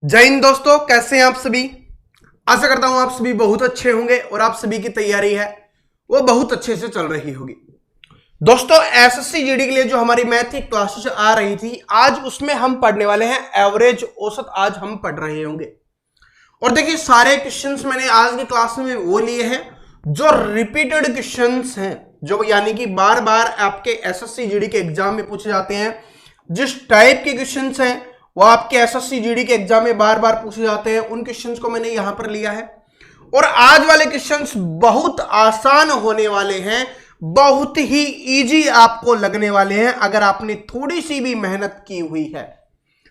जय हिंद दोस्तों, कैसे हैं आप सभी। आशा करता हूं आप सभी बहुत अच्छे होंगे और आप सभी की तैयारी है वो बहुत अच्छे से चल रही होगी। दोस्तों, एसएससी जीडी के लिए जो हमारी मैथ की क्लासेस आ रही थी, आज उसमें हम पढ़ने वाले हैं एवरेज औसत। आज हम पढ़ रहे होंगे और देखिए सारे क्वेश्चंस मैंने आज की क्लास में वो लिए हैं जो रिपीटेड क्वेश्चंस हैं, जो यानी कि बार बार आपके एसएससी जीडी के एग्जाम में पूछे जाते हैं। जिस टाइप के क्वेश्चंस हैं वो आपके एसएससी जीडी के एग्जाम में बार बार पूछे जाते हैं, उन क्वेश्चंस को मैंने यहां पर लिया है। और आज वाले क्वेश्चंस बहुत आसान होने वाले हैं, बहुत ही इजी आपको लगने वाले हैं अगर आपने थोड़ी सी भी मेहनत की हुई है।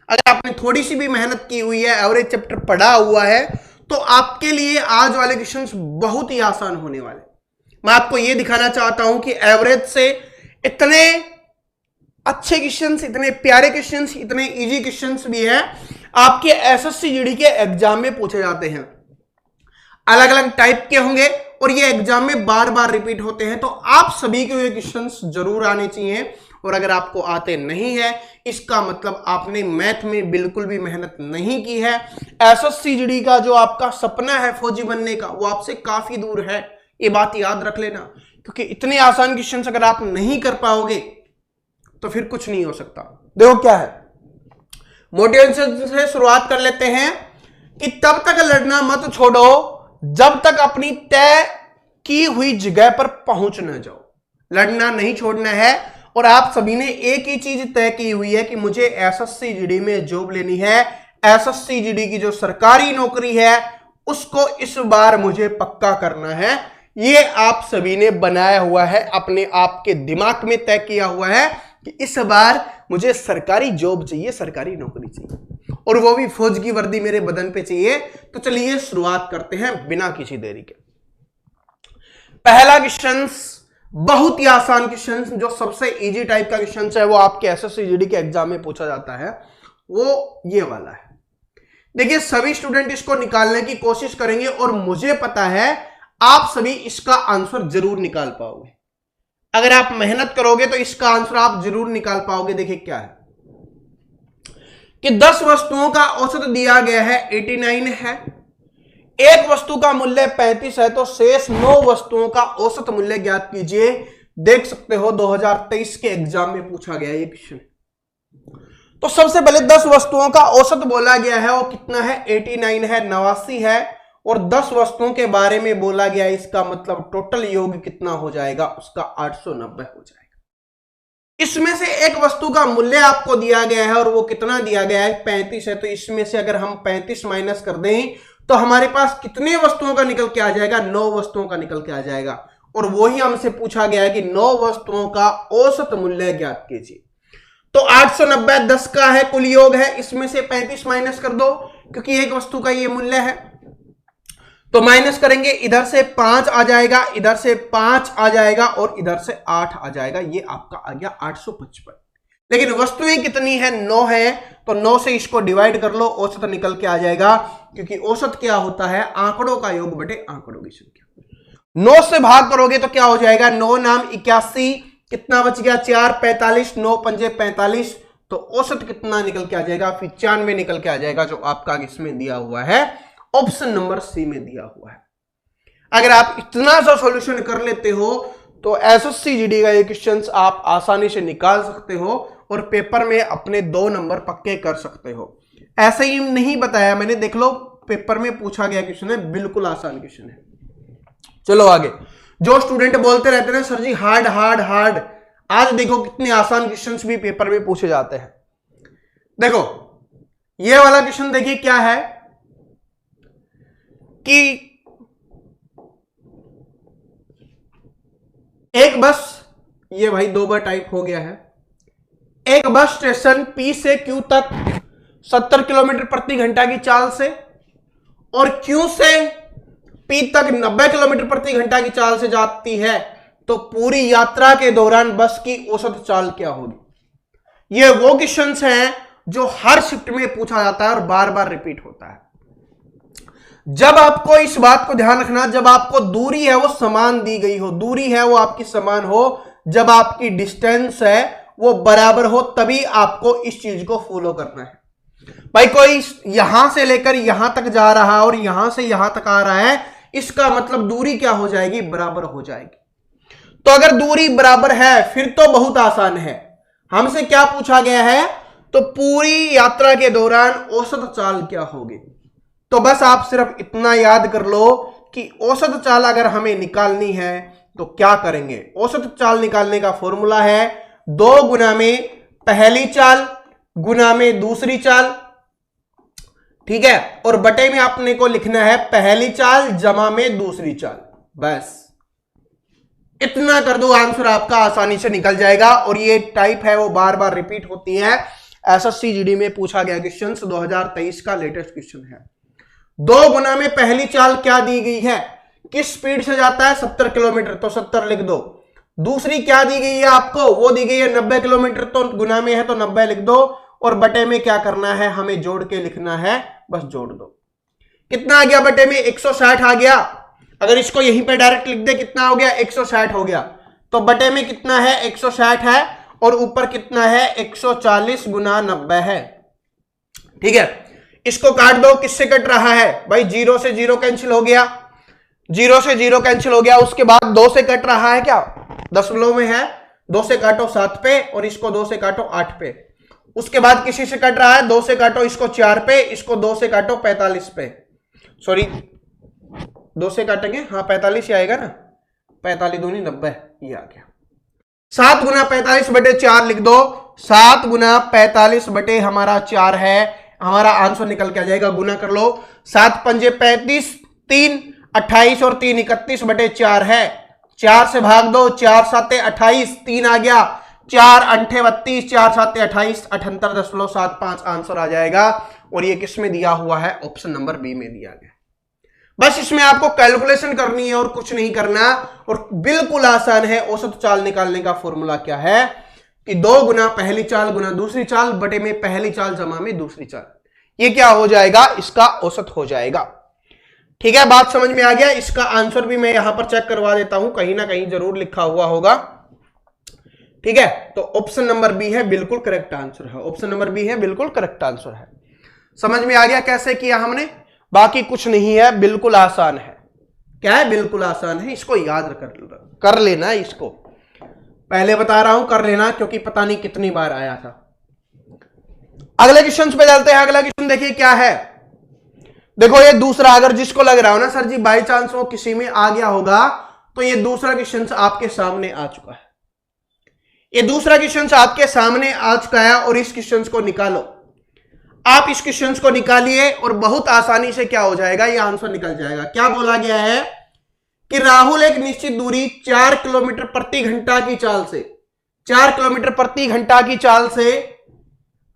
अगर आपने थोड़ी सी भी मेहनत की हुई है, एवरेज चैप्टर पढ़ा हुआ है, तो आपके लिए आज वाले क्वेश्चंस बहुत ही आसान होने वाले। मैं आपको यह दिखाना चाहता हूं कि एवरेज से इतने अच्छे क्वेश्चंस, इतने प्यारे क्वेश्चंस, इतने इजी क्वेश्चंस भी हैं आपके एसएससी जीडी के एग्जाम में पूछे जाते हैं। अलग अलग टाइप के होंगे और ये एग्जाम में बार बार रिपीट होते हैं, तो आप सभी को ये क्वेश्चंस जरूर आने चाहिए। और अगर आपको आते नहीं है, इसका मतलब आपने मैथ में बिल्कुल भी मेहनत नहीं की है। एसएससी जीडी का जो आपका सपना है फौजी बनने का, वो आपसे काफी दूर है। ये बात याद रख लेना, क्योंकि इतने आसान क्वेश्चंस अगर आप नहीं कर पाओगे तो फिर कुछ नहीं हो सकता। देखो क्या है, मोटिवेशन से शुरुआत कर लेते हैं कि तब तक लड़ना मत छोड़ो जब तक अपनी तय की हुई जगह पर पहुंच न जाओ। लड़ना नहीं छोड़ना है और आप सभी ने एक ही चीज तय की हुई है कि मुझे एसएससी जीडी में जॉब लेनी है। एसएससी जीडी की जो सरकारी नौकरी है उसको इस बार मुझे पक्का करना है। ये आप सभी ने बनाया हुआ है, अपने आप के दिमाग में तय किया हुआ है कि इस बार मुझे सरकारी जॉब चाहिए, सरकारी नौकरी चाहिए, और वो भी फौज की वर्दी मेरे बदन पे चाहिए। तो चलिए शुरुआत करते हैं बिना किसी देरी के। पहला क्वेश्चन बहुत ही आसान क्वेश्चन, जो सबसे इजी टाइप का क्वेश्चन है, वो आपके एसएससी जीडी के एग्जाम में पूछा जाता है, वो ये वाला है। देखिए सभी स्टूडेंट इसको निकालने की कोशिश करेंगे और मुझे पता है आप सभी इसका आंसर जरूर निकाल पाओगे। अगर आप मेहनत करोगे तो इसका आंसर आप जरूर निकाल पाओगे। देखिए क्या है कि 10 वस्तुओं का औसत दिया गया है 89 है, एक वस्तु का मूल्य 35 है, तो शेष 9 वस्तुओं का औसत मूल्य ज्ञात कीजिए। देख सकते हो 2023 के एग्जाम में पूछा गया ये क्वेश्चन। तो सबसे पहले 10 वस्तुओं का औसत बोला गया है, वो कितना है, 89 है, 89 है। और 10 वस्तुओं के बारे में बोला गया है, इसका मतलब टोटल योग कितना हो जाएगा, उसका 890 हो जाएगा। इसमें से एक वस्तु का मूल्य आपको दिया गया है और वो कितना दिया गया है, 35 है। तो इसमें से अगर हम 35 माइनस कर दें तो हमारे पास कितने वस्तुओं का निकल के आ जाएगा, 9 वस्तुओं का निकल के आ जाएगा। और वही हमसे पूछा गया है कि 9 वस्तुओं का औसत मूल्य ज्ञात कीजिए। तो 890 10 का है, कुल योग है, इसमें से 35 माइनस कर दो क्योंकि एक वस्तु का ये मूल्य है। तो माइनस करेंगे, इधर से 5 आ जाएगा, इधर से 5 आ जाएगा और इधर से 8 आ जाएगा। ये आपका आ गया 855। लेकिन वस्तुएं कितनी है, 9 है, तो 9 से इसको डिवाइड कर लो, औसत निकल के आ जाएगा। क्योंकि औसत क्या होता है, आंकड़ों का योग बटे आंकड़ों की संख्या। 9 से भाग करोगे तो क्या हो जाएगा, 9 नाम 81, कितना बच गया, 4 45, 9 पंजे 45। तो औसत कितना निकल के आ जाएगा, 95 निकल के आ जाएगा, जो आपका इसमें दिया हुआ है, ऑप्शन नंबर सी में दिया हुआ है। अगर आप इतना सा सॉल्यूशन कर लेते हो तो एसएससी जीडी का ये क्वेश्चंस आप आसानी से निकाल सकते हो और पेपर में अपने 2 नंबर पक्के कर सकते हो। ऐसे ही नहीं बताया मैंने, देख लो पेपर में पूछा गया क्वेश्चन है, बिल्कुल आसान क्वेश्चन है। चलो आगे। जो स्टूडेंट बोलते रहते हैं सर जी हार्ड हार्ड हार्ड, आज देखो कितने आसान क्वेश्चंस भी पेपर में पूछे जाते हैं। देखो ये वाला क्वेश्चन देखिए क्या है कि एक बस, ये भाई 2 बार टाइप हो गया है, एक बस स्टेशन P से Q तक 70 किलोमीटर प्रति घंटा की चाल से और Q से P तक 90 किलोमीटर प्रति घंटा की चाल से जाती है, तो पूरी यात्रा के दौरान बस की औसत चाल क्या होगी। ये वो क्वेश्चंस हैं जो हर शिफ्ट में पूछा जाता है और बार बार रिपीट होता है। जब आपको इस बात को ध्यान रखना, जब आपको दूरी है वो समान दी गई हो, दूरी है वो आपकी समान हो, जब आपकी डिस्टेंस है वो बराबर हो, तभी आपको इस चीज को फॉलो करना है। भाई कोई यहां से लेकर यहां तक जा रहा है और यहां से यहां तक आ रहा है, इसका मतलब दूरी क्या हो जाएगी, बराबर हो जाएगी। तो अगर दूरी बराबर है फिर तो बहुत आसान है। हमसे क्या पूछा गया है, तो पूरी यात्रा के दौरान औसत चाल क्या होगी। तो बस आप सिर्फ इतना याद कर लो कि औसत चाल अगर हमें निकालनी है तो क्या करेंगे। औसत चाल निकालने का फॉर्मूला है 2 गुना में पहली चाल गुना में दूसरी चाल, ठीक है, और बटे में आपने को लिखना है पहली चाल जमा में दूसरी चाल। बस इतना कर दो, आंसर आपका आसानी से निकल जाएगा। और ये टाइप है वो बार बार रिपीट होती है। एसएससी जीडी में पूछा गया क्वेश्चन 2023 का लेटेस्ट क्वेश्चन है। 2 गुना में पहली चाल क्या दी गई है, किस स्पीड से जाता है, 70 किलोमीटर, तो 70 लिख दो। दूसरी क्या दी गई है आपको, वो दी गई है 90 किलोमीटर, तो गुना में है तो 90 लिख दो। और बटे में क्या करना है, हमें जोड़ के लिखना है, बस जोड़ दो। कितना आ गया बटे में, 160 आ गया। अगर इसको यहीं पे डायरेक्ट लिख दे, कितना हो गया, 160 हो गया। तो बटे में कितना है, 160 है, और ऊपर कितना है, 140 गुना 90 है। ठीक है, इसको काट दो, किससे कट रहा है भाई, 0 से 0 कैंसिल हो गया, 0 से 0 कैंसिल हो गया। उसके बाद 2 से कट रहा है, क्या दशमलव में है, 2 से काटो 7 पे, और इसको 2 से काटो 8 पे। उसके बाद किसी से कट रहा है, 2 से काटो इसको 4 पे, इसको 2 से काटो 45 पे, सॉरी 2 से काटेंगे, हाँ 45 ही आएगा ना, 45 दूनी 90, ये आ गया। 7 गुना 45 बटे 4 लिख दो, 7 गुना 45 बटे हमारा 4 है, हमारा आंसर निकल के आ जाएगा। गुना कर लो, 7 पंजे 35, 3 28 और 3 31 बटे 4 है, 4 से भाग दो, 4 7 28, 3 आ गया, 4 8 32, 4 7 28, 78.75 आंसर आ जाएगा। और ये किस में दिया हुआ है, ऑप्शन नंबर बी में दिया गया। बस इसमें आपको कैलकुलेशन करनी है और कुछ नहीं करना, और बिल्कुल आसान है। औसत चाल निकालने का फॉर्मूला क्या है कि 2 गुना पहली चाल गुना दूसरी चाल बटे में पहली चाल जमा में दूसरी चाल, ये क्या हो जाएगा, इसका औसत हो जाएगा। ठीक है, बात समझ में आ गया। इसका आंसर भी मैं यहां पर चेक करवा देता हूं, कहीं ना कहीं जरूर लिखा हुआ होगा। ठीक है, तो ऑप्शन नंबर बी है बिल्कुल करेक्ट आंसर है, ऑप्शन नंबर बी है बिल्कुल करेक्ट आंसर है। समझ में आ गया कैसे किया हमने, बाकी कुछ नहीं है, बिल्कुल आसान है। क्या है, बिल्कुल आसान है, इसको याद कर लेना, इसको पहले बता रहा हूं कर लेना, क्योंकि पता नहीं कितनी बार आया था। अगले क्वेश्चन पे चलते हैं। अगला क्वेश्चन देखिए क्या है, देखो ये दूसरा, अगर जिसको लग रहा हो ना सर जी बाई चांस वो किसी में आ गया होगा, तो ये दूसरा क्वेश्चन आपके सामने आ चुका है। ये दूसरा क्वेश्चन आपके सामने आ चुका है, और इस क्वेश्चन को निकालो। आप इस क्वेश्चन को निकालिए और बहुत आसानी से क्या हो जाएगा, ये आंसर निकल जाएगा। क्या बोला गया है कि राहुल एक निश्चित दूरी 4 किलोमीटर प्रति घंटा की चाल से 4 किलोमीटर प्रति घंटा की चाल से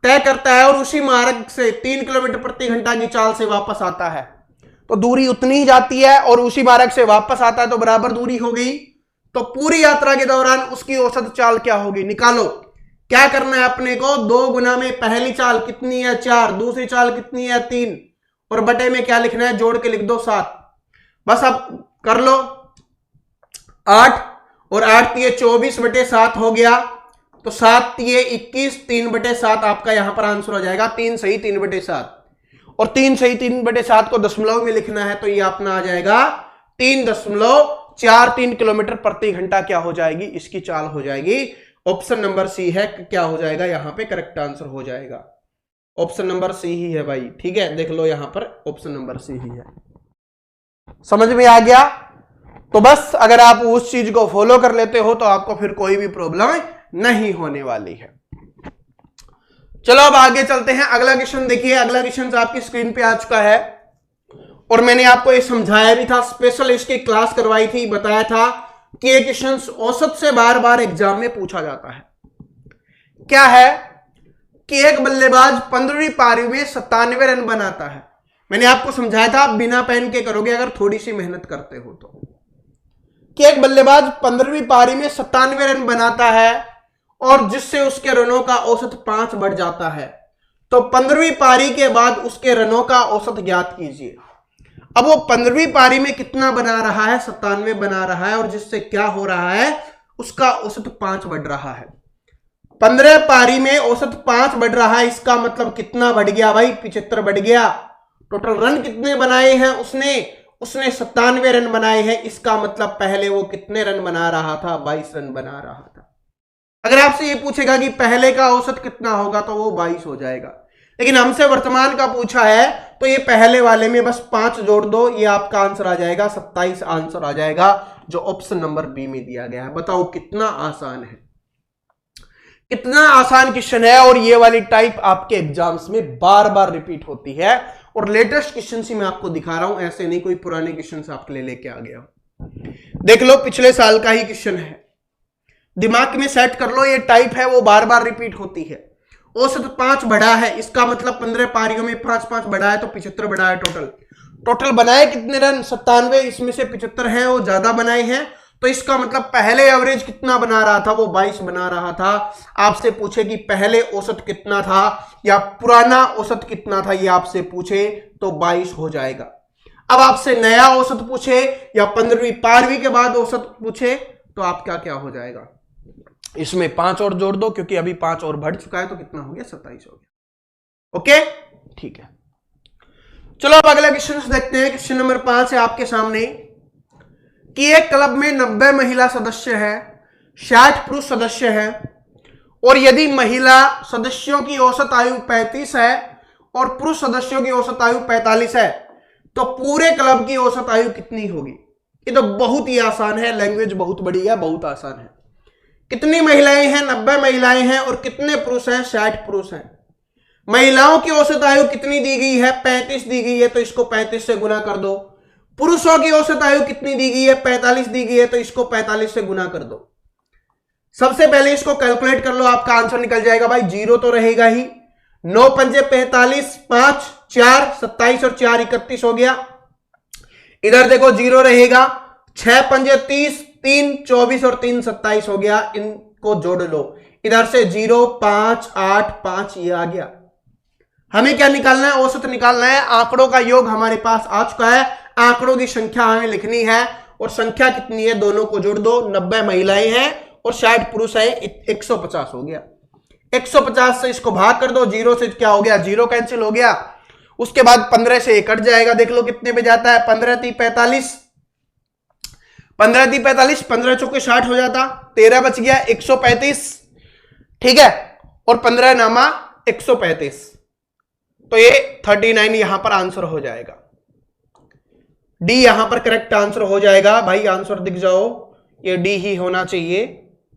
तय करता है, और उसी मार्ग से 3 किलोमीटर प्रति घंटा की चाल से वापस आता है। तो दूरी उतनी ही जाती है, और उसी मार्ग से वापस आता है, तो बराबर दूरी हो गई। तो पूरी यात्रा के दौरान उसकी औसत चाल क्या होगी, निकालो। क्या करना है अपने को, 2 गुना में पहली चाल कितनी है, 4, दूसरी चाल कितनी है, 3, और बटे में क्या लिखना है, जोड़ के लिख दो 7। बस अब कर लो, 8 और 8 तिये 24 बटे 7 हो गया, तो 7 तिये 21, 3 बटे 7 आपका यहां पर आंसर हो जाएगा। 3 सही 3 बटे 7, और 3 सही 3 बटे 7 को दशमलव में लिखना है, तो ये अपना आ जाएगा 3.43 किलोमीटर प्रति घंटा क्या हो जाएगी, इसकी चाल हो जाएगी। ऑप्शन नंबर सी है, क्या हो जाएगा यहां पे, करेक्ट आंसर हो जाएगा। ऑप्शन नंबर सी ही है भाई, ठीक है, देख लो यहां पर ऑप्शन नंबर सी ही है। समझ में आ गया। तो बस अगर आप उस चीज को फॉलो कर लेते हो तो आपको फिर कोई भी प्रॉब्लम नहीं होने वाली है। चलो अब आगे चलते हैं। अगला क्वेश्चन देखिए, अगला क्वेश्चन आपकी स्क्रीन पे आ चुका है, और मैंने आपको ये समझाया भी था, स्पेशल इसकी क्लास करवाई थी, बताया था कि ये क्वेश्चन औसत से बार बार एग्जाम में पूछा जाता है। क्या है कि एक बल्लेबाज 15वीं पारी में 97 रन बनाता है। मैंने आपको समझाया था, आप बिना पेन के करोगे अगर थोड़ी सी मेहनत करते हो तो, कि एक बल्लेबाज 15वीं पारी में 97 रन बनाता है, और जिससे उसके रनों का औसत 5 बढ़ जाता है। तो 15वीं पारी के बाद उसके रनों का औसत ज्ञात कीजिए। अब वो 15वीं पारी में कितना बना रहा है, 97 बना रहा है, और जिससे क्या हो रहा है, उसका औसत 5 बढ़ रहा है। 15 पारी में औसत 5 बढ़ रहा है, इसका मतलब कितना बढ़ गया भाई? 75 बढ़ गया। टोटल रन कितने बनाए हैं उसने 97 रन बनाए हैं, इसका मतलब पहले वो कितने रन बना रहा था? 22 रन बना रहा था। अगर आपसे ये पूछेगा कि पहले का औसत कितना होगा तो वो 22 हो जाएगा, लेकिन हमसे वर्तमान का पूछा है तो ये पहले वाले में बस 5 जोड़ दो, ये आपका आंसर आ जाएगा 27 आंसर आ जाएगा, जो ऑप्शन नंबर बी में दिया गया है। बताओ कितना आसान है, कितना आसान क्वेश्चन है। और ये वाली टाइप आपके एग्जाम्स में बार बार रिपीट होती है, और लेटेस्ट क्वेश्चन ही मैं आपको दिखा रहा हूं, ऐसे नहीं कोई पुराने क्वेश्चन आपके लिए लेके आ गया। देख लो पिछले साल का ही क्वेश्चन है, दिमाग में सेट कर लो, ये टाइप है वो बार बार रिपीट होती है। औसत 5 बढ़ा है, इसका मतलब 15 पारियों में 5-5 बढ़ा है तो 75 बढ़ा है। टोटल बनाए कितने रन? 97, इसमें से 75 है वो ज्यादा बनाए हैं, तो इसका मतलब पहले एवरेज कितना बना रहा था? वो 22 बना रहा था। आपसे पूछे कि पहले औसत कितना था या पुराना औसत कितना था, ये आपसे पूछे तो 22 हो जाएगा। अब आपसे नया औसत पूछे या 15वीं पारवी के बाद औसत पूछे तो आपका क्या हो जाएगा? इसमें 5 और जोड़ दो, क्योंकि अभी 5 और बढ़ चुका है, तो कितना हो गया? 27 हो गया। ओके, ठीक है। चलो अब अगला क्वेश्चन देखते हैं। क्वेश्चन नंबर 5 है आपके सामने कि एक क्लब में 90 महिला सदस्य है, 60 पुरुष सदस्य है, और यदि महिला सदस्यों की औसत आयु 35 है और पुरुष सदस्यों की औसत आयु 45 है, तो पूरे क्लब की औसत आयु कितनी होगी? ये तो बहुत ही आसान है, लैंग्वेज बहुत बड़ी है, बहुत आसान है। कितनी महिलाएं हैं? 90 महिलाएं हैं, और कितने पुरुष हैं? 60 पुरुष हैं। महिलाओं की औसत आयु कितनी दी गई है? 35 दी गई है, तो इसको 35 से गुना कर दो। पुरुषों की औसत आयु कितनी दी गई है? 45 दी गई है, तो इसको 45 से गुना कर दो। सबसे पहले इसको कैलकुलेट कर लो, आपका आंसर निकल जाएगा भाई, 0 तो रहेगा ही। 9 पंजे 45, 5 4 27 और 4 31 हो गया। इधर देखो 0 रहेगा, 6 पंजे 30, 3 24 और 3 27 हो गया। इनको जोड़ लो, इधर से 0 5 8 5 ये आ गया। हमें क्या निकालना है? औसत निकालना है। आंकड़ों का योग हमारे पास आ चुका है, आंकड़ों की संख्या हमें लिखनी है, और संख्या कितनी है? दोनों को जोड़ दो। 90 महिलाएं हैं और 60 पुरुष है, 150 हो गया। 150 से इसको भाग कर दो, 0 से क्या हो गया? 0 कैंसिल हो गया। उसके बाद 15 से कट जाएगा, देख लो कितने पे जाता है? 15 3 45, 15 3 45, 15 चौके 60 हो जाता, 13 बच गया, 135, ठीक है, और 15 नामा 135, तो ये 39 यहां पर आंसर हो जाएगा। डी यहां पर करेक्ट आंसर हो जाएगा। भाई आंसर दिख जाओ, ये डी ही होना चाहिए।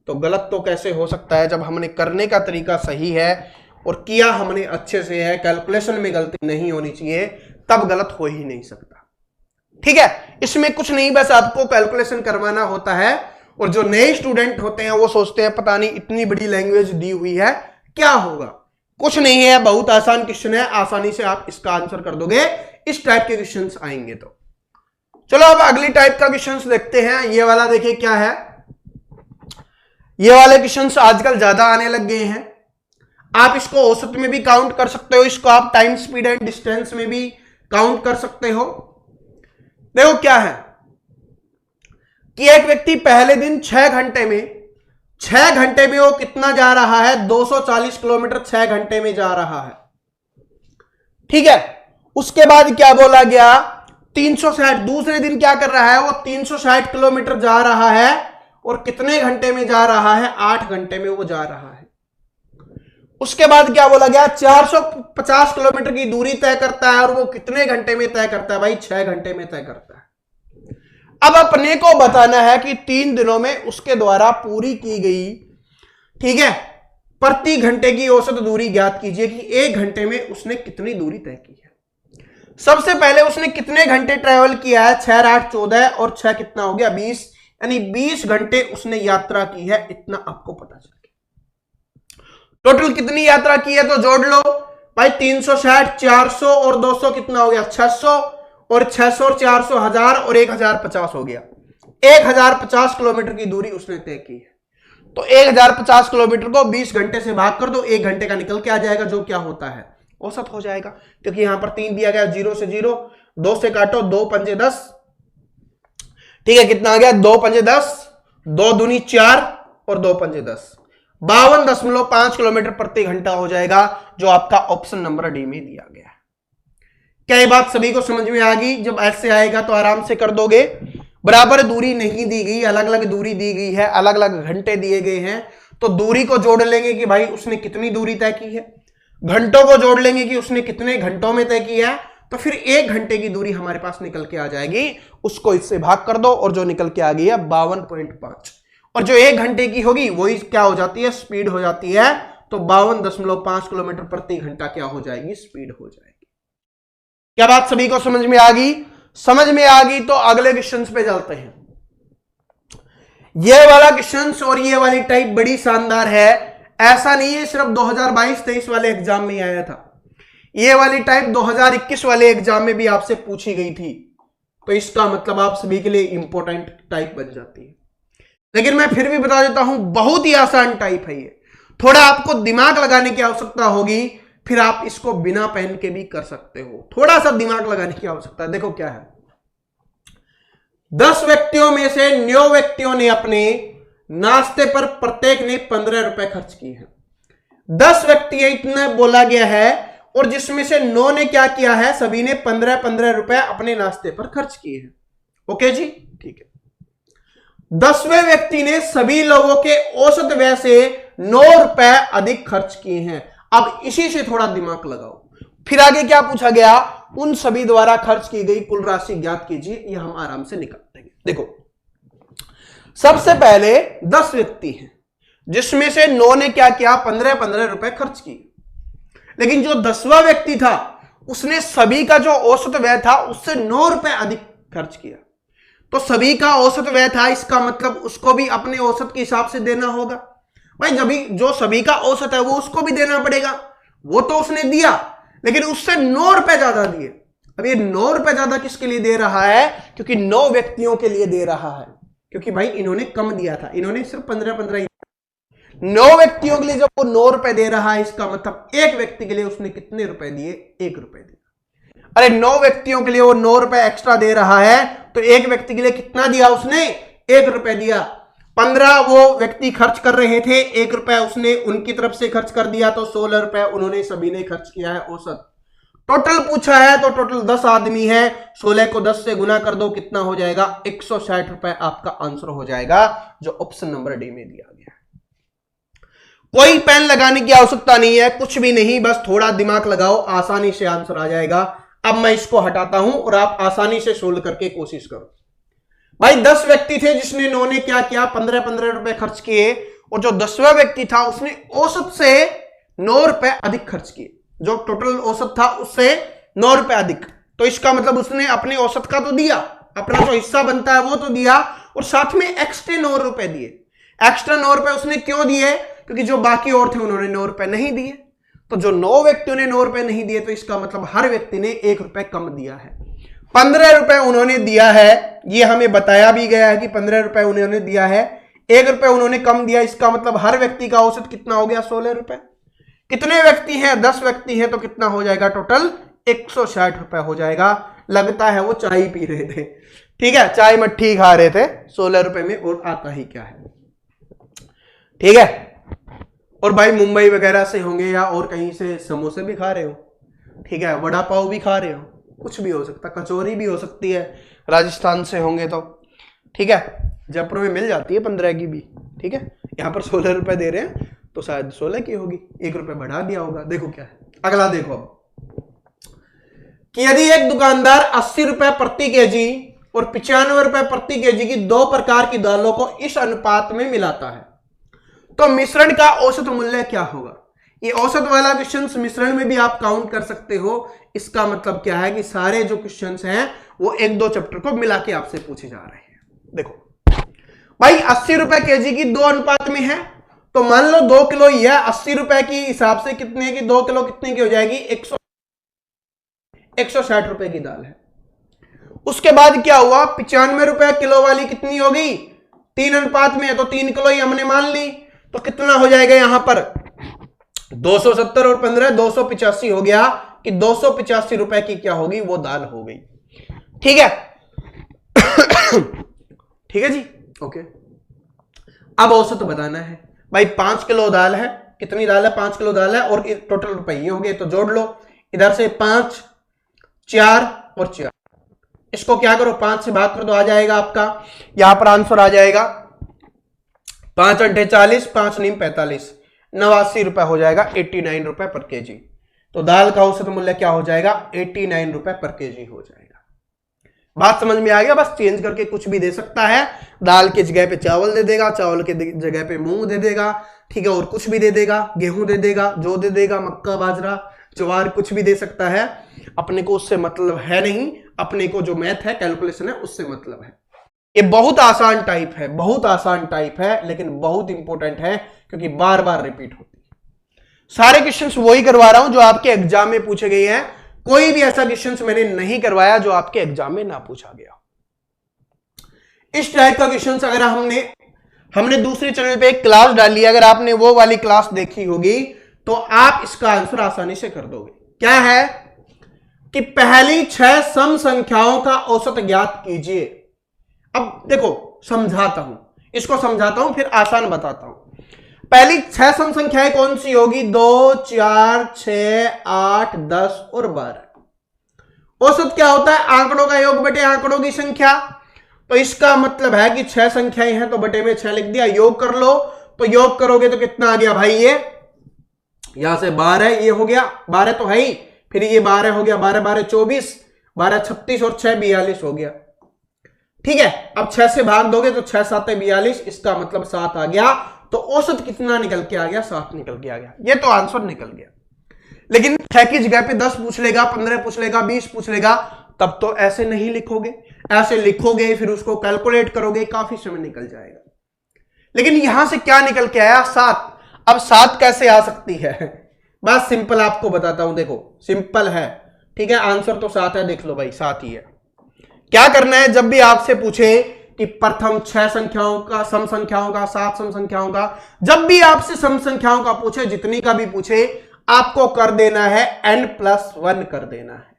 तो गलत तो कैसे हो सकता है, जब हमने करने का तरीका सही है और किया हमने अच्छे से है, कैलकुलेशन में गलती नहीं होनी चाहिए, तब गलत हो ही नहीं सकता। ठीक है, इसमें कुछ नहीं, बस आपको कैलकुलेशन करवाना होता है। और जो नए स्टूडेंट होते हैं वो सोचते हैं पता नहीं इतनी बड़ी लैंग्वेज दी हुई है क्या होगा। कुछ नहीं है, बहुत आसान क्वेश्चन है, आसानी से आप इसका आंसर कर दोगे। इस टाइप के क्वेश्चंस आएंगे तो चलो अब अगली टाइप का क्वेश्चंस देखते हैं। ये वाला देखिए क्या है, ये वाले क्वेश्चंस आजकल ज्यादा आने लग गए हैं। आप इसको औसत में भी काउंट कर सकते हो, इसको आप टाइम स्पीड एंड डिस्टेंस में भी काउंट कर सकते हो। देखो क्या है कि एक व्यक्ति पहले दिन 6 घंटे में वो कितना जा रहा है? 240 किलोमीटर 6 घंटे में जा रहा है। ठीक है, उसके बाद क्या बोला गया? 360, दूसरे दिन क्या कर रहा है? वो 360 किलोमीटर जा रहा है, और कितने घंटे में जा रहा है? 8 घंटे में वो जा रहा है। उसके बाद क्या बोला गया? 450 किलोमीटर की दूरी तय करता है, और वो कितने घंटे में तय करता है? भाई 6 घंटे में तय करता है। अब अपने को बताना है कि 3 दिनों में उसके द्वारा पूरी की गई, ठीक है, प्रति घंटे की औसत दूरी ज्ञात कीजिए कि 1 घंटे में उसने कितनी दूरी तय की है। सबसे पहले उसने कितने घंटे ट्रेवल किया है? 6 8 14 और 6 कितना हो गया? 20, यानी 20 घंटे उसने यात्रा की है, इतना आपको पता चल गया। टोटल कितनी यात्रा की है तो जोड़ लो भाई, 360, 400 और 200 कितना हो गया? 600, और 600 और 400 1000 और 1050 हो गया। 1050 किलोमीटर की दूरी उसने तय की है। तो 1050 किलोमीटर को 20 घंटे से भाग कर दो, 1 घंटे का निकल के आ जाएगा, जो क्या होता है? औसत हो जाएगा, क्योंकि यहां पर 3 दिया गया, 0 से 0, 2 से काटो, 2 पंजे 10, ठीक है, कितना आ गया? 2 पंजे 10, 2 दूनी 4 और 2 पंजे 10, 52.5 किलोमीटर प्रति घंटा हो जाएगा, जो आपका ऑप्शन नंबर डी में दिया गया है। क्या ये बात सभी को समझ में आ गई? जब ऐसे आएगा तो आराम से कर दोगे। बराबर दूरी नहीं दी गई, अलग अलग दूरी दी गई है, अलग अलग घंटे दिए गए हैं, तो दूरी को जोड़ लेंगे कि भाई उसने कितनी दूरी तय की है, घंटों को जोड़ लेंगे कि उसने कितने घंटों में तय किया है, तो फिर 1 घंटे की दूरी हमारे पास निकल के आ जाएगी। उसको इससे भाग कर दो और जो निकल के आ गई है 52.5, और जो 1 घंटे की होगी वही क्या हो जाती है, स्पीड हो जाती है। तो 52.5 किलोमीटर प्रति घंटा क्या हो जाएगी, स्पीड हो जाएगी। क्या बात सभी को समझ में आ गई? समझ में आ गई तो अगले क्वेश्चन पे चलते हैं। ये वाला क्वेश्चन और ये वाली टाइप बड़ी शानदार है। ऐसा नहीं है सिर्फ 2022-23 वाले एग्जाम में आया था, ये वाली टाइप 2021 वाले एग्जाम में भी आपसे पूछी गई थी, तो इसका मतलब आप सभी के लिए इंपॉर्टेंट टाइप बन जाती है। लेकिन मैं फिर भी बता देता हूं, बहुत ही आसान टाइप है ये, थोड़ा आपको दिमाग लगाने की आवश्यकता होगी, फिर आप इसको बिना पेन के भी कर सकते हो। थोड़ा सा दिमाग लगाने की आवश्यकता है। देखो क्या है, 10 व्यक्तियों में से 9 व्यक्तियों ने अपने नाश्ते पर प्रत्येक ने 15 रुपए खर्च किए हैं। 10 व्यक्ति इतना बोला गया है, और जिसमें से 9 ने क्या किया है, सभी ने 15-15 रुपए अपने नाश्ते पर खर्च किए हैं। ओके जी, ठीक है। 10वें व्यक्ति ने सभी लोगों के औसत व्यय से 9 रुपए अधिक खर्च किए हैं। अब इसी से थोड़ा दिमाग लगाओ। फिर आगे क्या पूछा गया, उन सभी द्वारा खर्च की गई कुल राशि ज्ञात कीजिए। यह हम आराम से निकाल देंगे। देखो, सबसे पहले 10 व्यक्ति हैं, जिसमें से 9 ने क्या किया, 15-15 रुपए खर्च किए। लेकिन जो 10वां व्यक्ति था, उसने सभी का जो औसत व्यय था उससे 9 रुपए अधिक खर्च किया। तो सभी का औसत व्यय था, इसका मतलब उसको भी अपने औसत के हिसाब से देना होगा। भाई जब जो सभी का औसत है वो उसको भी देना पड़ेगा। वो तो उसने दिया, लेकिन उससे 9 रुपए ज्यादा दिए। अब ये 9 रुपए ज्यादा किसके लिए दे रहा है, क्योंकि 9 व्यक्तियों के लिए दे रहा है, क्योंकि भाई इन्होंने कम दिया था, इन्होंने सिर्फ 15-15। 9 व्यक्तियों के लिए जब वो 9 रुपए दे रहा है, इसका मतलब एक व्यक्ति के लिए उसने कितने रुपए दिए, 1 रुपए दिए। अरे 9 व्यक्तियों के लिए वो 9 रुपए एक्स्ट्रा दे रहा है, तो एक व्यक्ति के लिए कितना दिया उसने, 1 रुपए दिया। 15 वो व्यक्ति खर्च कर रहे थे, 1 रुपए उसने उनकी तरफ से खर्च कर दिया, तो 16 रुपए उन्होंने सभी ने खर्च किया है औसत। टोटल पूछा है तो टोटल 10 आदमी है, 16 को 10 से गुना कर दो, कितना हो जाएगा, 160 रुपए आपका आंसर हो जाएगा, जो ऑप्शन नंबर डी में दिया गया है। कोई पेन लगाने की आवश्यकता नहीं है, कुछ भी नहीं, बस थोड़ा दिमाग लगाओ, आसानी से आंसर आ जाएगा। अब मैं इसको हटाता हूं और आप आसानी से सोल्व करके कोशिश करो। भाई 10 व्यक्ति थे, जिसने 9 ने क्या किया, 15-15 रुपए खर्च किए, और जो 10वां व्यक्ति था उसने औसत से 9 रुपए अधिक खर्च किए। जो टोटल औसत था उससे 9 रुपए अधिक, तो इसका मतलब उसने अपने औसत का तो दिया, अपना जो हिस्सा बनता है वो तो दिया, और साथ में एक्स्ट्रा 9 रुपए दिए। एक्स्ट्रा 9 रुपए उसने क्यों दिए, क्योंकि जो बाकी और थे उन्होंने 9 रुपए नहीं दिए। तो जो 9 व्यक्तियों ने 9 रुपए नहीं दिए, तो इसका मतलब हर व्यक्ति ने 1 रुपए कम दिया है। 15 रुपए उन्होंने दिया है, ये हमें बताया भी गया है कि 15 रुपए उन्होंने दिया है, 1 रुपए उन्होंने कम दिया, इसका मतलब हर व्यक्ति का औसत कितना हो गया, 16 रुपए। कितने व्यक्ति हैं, 10 व्यक्ति हैं, तो कितना हो जाएगा, टोटल 160 रुपए हो जाएगा। लगता है वो चाय पी रहे थे, ठीक है, चाय मट्ठी खा रहे थे, 16 रुपए में और आता ही क्या है, ठीक है। और भाई मुंबई वगैरह से होंगे या और कहीं से समोसे भी खा रहे हो, ठीक है, वड़ा पाव भी खा रहे हो, कुछ भी हो सकता, कचौरी भी हो सकती है, राजस्थान से होंगे तो, ठीक है, जयपुर में मिल जाती है 15 की भी, ठीक है। यहाँ पर 16 रुपए दे रहे हैं, तो शायद 16 की होगी, 1 रुपए बढ़ा दिया होगा। देखो क्या है अगला, देखो अब कि यदि एक दुकानदार 80 रुपए प्रति केजी और 95 रुपए प्रति केजी की 2 प्रकार की दालों को इस अनुपात में मिलाता है, तो मिश्रण का औसत मूल्य क्या होगा। ये औसत वाला क्वेश्चन मिश्रण में भी आप काउंट कर सकते हो। इसका मतलब क्या है कि सारे जो क्वेश्चंस हैं वो 1-2 चैप्टर को मिला के आपसे पूछे जा रहे हैं। देखो भाई 80 रुपए केजी की 2 अनुपात में है, तो मान लो 2 किलो ही है, 80 रुपए की हिसाब से कितने की 2 किलो कितने की हो जाएगी, 160 रुपए की दाल है। उसके बाद क्या हुआ, 95 रुपए किलो वाली कितनी होगी, 3 अनुपात में है, तो 3 किलो ही हमने मान ली, तो कितना हो जाएगा यहां पर 270 और 15 285 हो गया, कि 285 रुपए की क्या होगी, वो दाल हो गई, ठीक है। ठीक है जी, ओके। अब औसत बताना है। भाई 5 किलो दाल है, कितनी दाल है, 5 किलो दाल है और टोटल रुपये हो गए, तो जोड़ लो इधर से 5, 4 और 4, इसको क्या करो 5 से भाग कर दो, आ जाएगा आपका यहां पर आंसर आ जाएगा 5 × 40, 5 × 45, 89 रुपए हो जाएगा, 89 रुपए पर केजी। तो दाल का औसत मूल्य क्या हो जाएगा, 89 रुपए पर केजी हो जाएगा। बात समझ में आ गया, बस चेंज करके कुछ भी दे सकता है, दाल की जगह पे चावल दे देगा, चावल की जगह पे मूंग दे देगा, ठीक है, और कुछ भी दे देगा, गेहूं दे देगा, जौ दे देगा, मक्का, बाजरा, ज्वार, कुछ भी दे सकता है। अपने को उससे मतलब है नहीं, अपने को जो मैथ है, कैलकुलेशन है, उससे मतलब है। ये बहुत आसान टाइप है, बहुत आसान टाइप है, लेकिन बहुत इंपॉर्टेंट है क्योंकि बार बार रिपीट होती है। सारे क्वेश्चंस वही करवा रहा हूं जो आपके एग्जाम में पूछे गए हैं, कोई भी ऐसा क्वेश्चंस मैंने नहीं करवाया जो आपके एग्जाम में ना पूछा गया। इस टाइप का क्वेश्चंस अगर हमने दूसरे चैनल पे एक क्लास डाली, अगर आपने वो वाली क्लास देखी होगी तो आप इसका आंसर आसानी से कर दोगे। क्या है कि पहली 6 सम संख्याओं का औसत ज्ञात कीजिए। अब देखो समझाता हूं, इसको समझाता हूं फिर आसान बताता हूं। पहली 6 सम संख्याएं कौन सी होगी, 2, 4, 6, 8, 10 और 12। औसत क्या होता है, आंकड़ों का योग बटे आंकड़ों की संख्या। तो इसका मतलब है कि 6 संख्याएं हैं तो बटे में 6 लिख दिया, योग कर लो, तो योग करोगे तो कितना आ गया भाई, ये यहां से 12, ये हो गया 12 तो है ही, फिर ये 12 हो गया, 12 12 24, 12 36 और 6 42 हो गया। ठीक है, अब 6 से भाग दोगे तो 6 7 42, इसका मतलब 7 आ गया। तो औसत कितना निकल के आ गया, 7 निकल के आ गया। ये तो आंसर निकल गया। लेकिन 6 की जगह पे 10 पूछ लेगा, 15 पूछ लेगा, 20 पूछ लेगा, तब तो ऐसे नहीं लिखोगे। ऐसे लिखोगे फिर उसको कैलकुलेट करोगे, काफी समय निकल जाएगा। लेकिन यहां से क्या निकल के आया, 7। अब 7 कैसे आ सकती है, बस सिंपल आपको बताता हूं, देखो सिंपल है, ठीक है, आंसर तो 7 है, देख लो भाई 7 ही है। क्या करना है, जब भी आपसे पूछे कि प्रथम 6 संख्याओं का, सम संख्याओं का, 7 सम संख्याओं का, जब भी आपसे सम संख्याओं का पूछे, जितनी का भी पूछे, आपको कर देना है n+1 कर देना है।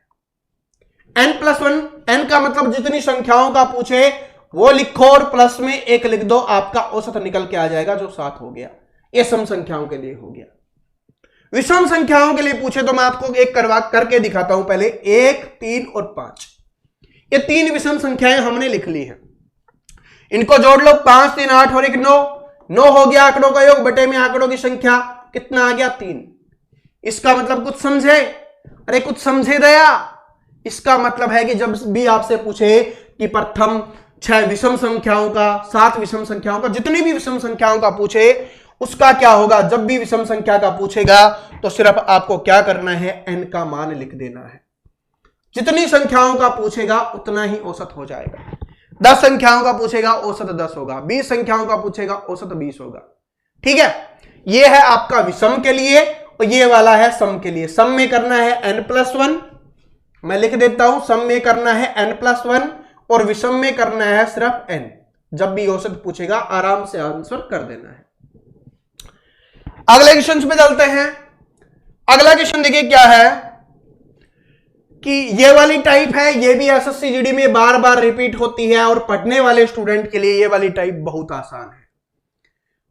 n+1, n का मतलब जितनी संख्याओं का पूछे वो लिखो और प्लस में 1 लिख दो, आपका औसत निकल के आ जाएगा जो 7 हो गया। ये सम संख्याओं के लिए हो गया। विषम संख्याओं के लिए पूछे तो मैं आपको एक करके दिखाता हूं। पहले 1, 3 और 5, ये 3 विषम संख्याएं हमने लिख ली हैं, इनको जोड़ लो, 5 3 8 और 1 9, 9 हो गया आंकड़ों का योग बटे में आंकड़ों की संख्या, कितना आ गया 3। इसका मतलब कुछ समझे, अरे कुछ समझे दया। इसका मतलब है कि जब भी आपसे पूछे कि प्रथम 6 विषम संख्याओं का, 7 विषम संख्याओं का, जितनी भी विषम संख्याओं का पूछे उसका क्या होगा, जब भी विषम संख्या का पूछेगा तो सिर्फ आपको क्या करना है, n का मान लिख देना है। जितनी संख्याओं का पूछेगा उतना ही औसत हो जाएगा। 10 संख्याओं का पूछेगा औसत 10 होगा, 20 संख्याओं का पूछेगा औसत 20 होगा। ठीक है, यह है आपका विषम के लिए और ये वाला है सम के लिए। सम में करना है n+1, मैं लिख देता हूं, सम में करना है n+1 और विषम में करना है सिर्फ n। जब भी औसत पूछेगा आराम से आंसर कर देना है। अगले क्वेश्चन पे चलते हैं। अगला क्वेश्चन देखिए क्या है कि ये वाली टाइप है, ये भी एसएससी जीडी में बार बार रिपीट होती है और पढ़ने वाले स्टूडेंट के लिए ये वाली टाइप बहुत आसान है,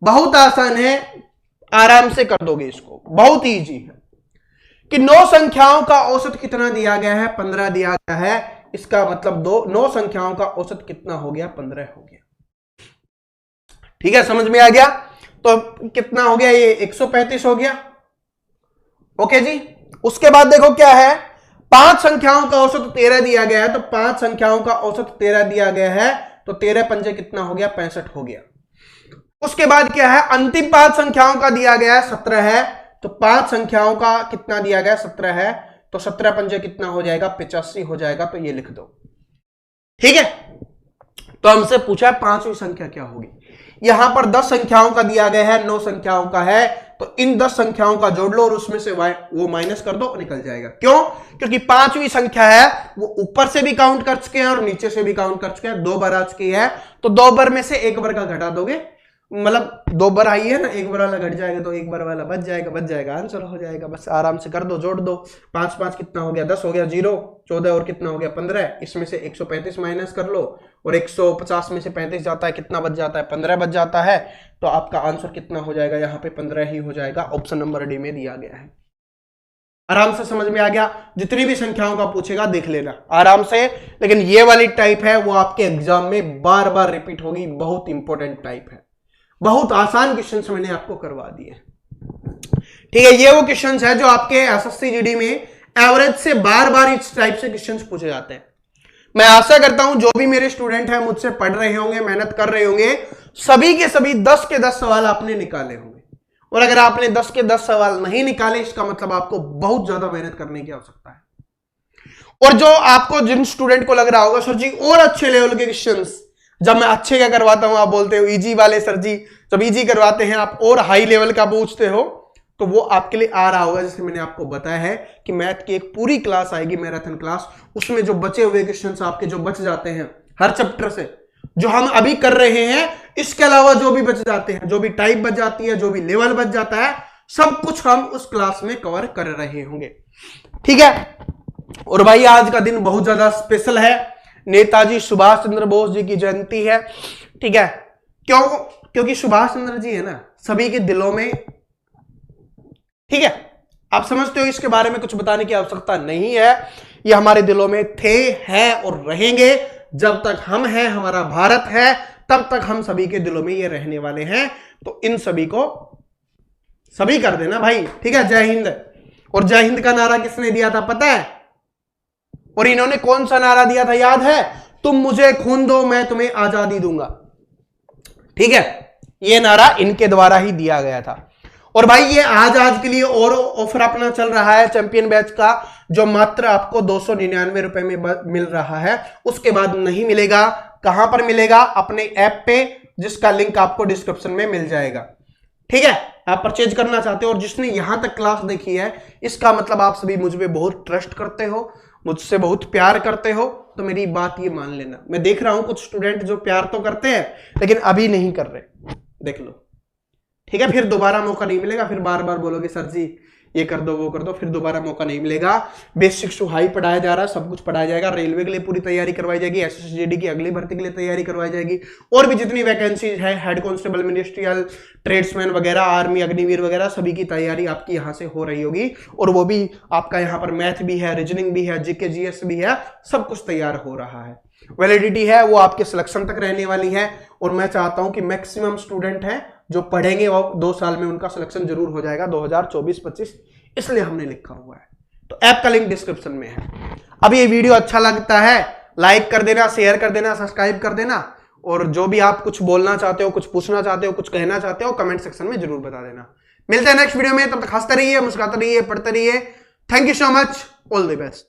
बहुत आसान है, आराम से कर दोगे इसको, बहुत इजी है। कि 9 संख्याओं का औसत कितना दिया गया है, 15 दिया गया है। इसका मतलब 9 संख्याओं का औसत कितना हो गया, 15 हो गया। ठीक है, समझ में आ गया। तो कितना हो गया, ये 135 हो गया। ओके जी। उसके बाद देखो क्या है, 5 संख्याओं का औसत 13 दिया गया है, तो 5 संख्याओं का औसत 13 दिया गया है, तो 13 पंजे कितना हो गया, 65 हो गया। उसके बाद क्या है, अंतिम 5 संख्याओं का दिया गया है 17 है, तो 5 संख्याओं का कितना दिया गया, 17 है, तो 17 पंजे कितना हो जाएगा, 85 हो जाएगा। तो ये लिख दो। ठीक है, तो हमसे पूछा है 5वीं संख्या क्या होगी। यहां पर 10 संख्याओं का दिया गया है, 9 संख्याओं का है, तो इन 10 संख्याओं का जोड़ लो और उसमें से वो माइनस कर दो, निकल जाएगा। क्यों, क्योंकि 5वीं संख्या है वो ऊपर से भी काउंट कर चुके हैं और नीचे से भी काउंट कर चुके हैं, 2 बार आ चुकी है, तो 2 बार में से 1 बार का घटा दोगे, मतलब 2 बार आई है ना, 1 बार वाला घट जाएगा तो 1 बार वाला बच जाएगा, आंसर हो जाएगा। बस आराम से कर दो, जोड़ दो। 5 5 कितना हो गया, 10 हो गया, 0 14 और कितना हो गया 15, इसमें से 135 माइनस कर लो और 150 में से 35 जाता है, कितना बच जाता है 15 बच जाता है। तो आपका आंसर कितना हो जाएगा, यहाँ पे 15 ही हो जाएगा। ऑप्शन नंबर डी में दिया गया है। आराम से समझ में आ गया। जितनी भी संख्याओं का पूछेगा देख लेना आराम से। लेकिन ये वाली टाइप है वो आपके एग्जाम में बार बार रिपीट होगी, बहुत इंपॉर्टेंट टाइप है। बहुत आसान क्वेश्चंस मैंने आपको करवा दिए। ठीक है, ये वो क्वेश्चंस है जो आपके एसएससी जीडी में एवरेज से बार बार इस टाइप से क्वेश्चंस पूछे जाते हैं। मैं आशा करता हूं जो भी मेरे स्टूडेंट हैं मुझसे पढ़ रहे होंगे, मेहनत कर रहे होंगे, सभी के सभी 10 के 10 सवाल आपने निकाले होंगे। और अगर आपने 10 के 10 सवाल नहीं निकाले, इसका मतलब आपको बहुत ज्यादा मेहनत करने की आवश्यकता है। और जो आपको, जिन स्टूडेंट को लग रहा होगा सर जी और अच्छे लेवल के क्वेश्चंस, जब मैं अच्छे क्या करवाता हूं आप बोलते हो इजी वाले सर जी, जब इजी करवाते हैं आप और हाई लेवल का पूछते हो, तो वो आपके लिए आ रहा होगा। जैसे मैंने आपको बताया है कि मैथ की एक पूरी क्लास आएगी, मैराथन क्लास, उसमें जो बचे हुए क्वेश्चंस आपके जो बच जाते हैं हर चैप्टर से, जो हम अभी कर रहे हैं, इसके अलावा जो भी बच जाते हैं, जो भी टाइप बच जाती है, जो भी लेवल बच जाता है, सब कुछ हम उस क्लास में कवर कर रहे होंगे। ठीक है। और भाई आज का दिन बहुत ज्यादा स्पेशल है, नेताजी सुभाष चंद्र बोस जी की जयंती है। ठीक है, क्यों? क्योंकि सुभाष चंद्र जी है ना सभी के दिलों में। ठीक है, आप समझते हो, इसके बारे में कुछ बताने की आवश्यकता नहीं है। ये हमारे दिलों में थे, हैं और रहेंगे। जब तक हम हैं, हमारा भारत है, तब तक हम सभी के दिलों में ये रहने वाले हैं। तो इन सभी को सभी कर देना भाई। ठीक है, जय हिंद। और जय हिंद का नारा किसने दिया था पता है? और इन्होंने कौन सा नारा दिया था याद है? तुम मुझे खून दो मैं तुम्हें आजादी दूंगा। ठीक है, ये नारा इनके द्वारा ही दिया गया था। और भाई ये आज के लिए और ऑफर अपना चल रहा है चैंपियन बैच का, जो मात्र आपको 299 रुपए में मिल रहा है, उसके बाद नहीं मिलेगा। कहां पर मिलेगा? अपने ऐप पे, जिसका लिंक आपको डिस्क्रिप्शन में मिल जाएगा। ठीक है, आप परचेज करना चाहते हो और जिसने यहां तक क्लास देखी है, इसका मतलब आप सभी मुझ पे बहुत ट्रस्ट करते हो, मुझसे बहुत प्यार करते हो। तो मेरी बात ये मान लेना, मैं देख रहा हूं कुछ स्टूडेंट जो प्यार तो करते हैं लेकिन अभी नहीं कर रहे, देख लो। ठीक है, फिर दोबारा मौका नहीं मिलेगा, फिर बार बार बोलोगे सर जी ये कर दो वो कर दो, फिर दोबारा मौका नहीं मिलेगा। बेसिक टू हाई पढ़ाया जा रहा है, सब कुछ पढ़ाया जाएगा। रेलवे के लिए पूरी तैयारी करवाई जाएगी, एसएसजीडी की अगली भर्ती के लिए तैयारी करवाई जाएगी, और भी जितनी वैकेंसीज है, हेड कांस्टेबल, मिनिस्ट्रियल, ट्रेड्समैन वगैरह, आर्मी, अग्निवीर वगैरह, सभी की तैयारी आपकी यहाँ से हो रही होगी। और वो भी आपका यहाँ पर मैथ भी है, रीजनिंग भी है, जीके जीएस भी है, सब कुछ तैयार हो रहा है। वैलिडिटी है वो आपके सिलेक्शन तक रहने वाली है। और मैं चाहता हूं कि मैक्सिमम स्टूडेंट हैं जो पढ़ेंगे वो 2 साल में उनका सिलेक्शन जरूर हो जाएगा 2024-25, इसलिए हमने लिखा हुआ है। तो ऐप का लिंक डिस्क्रिप्शन में है। अब ये वीडियो अच्छा लगता है लाइक कर देना, शेयर कर देना, सब्सक्राइब कर देना। और जो भी आप कुछ बोलना चाहते हो, कुछ पूछना चाहते हो, कुछ कहना चाहते हो, कमेंट सेक्शन में जरूर बता देना। मिलते हैं नेक्स्ट वीडियो में, तब तक हंसते रहिए, मुस्कुराते रहिए, पढ़ते रहिए। Thank you so much, all the best.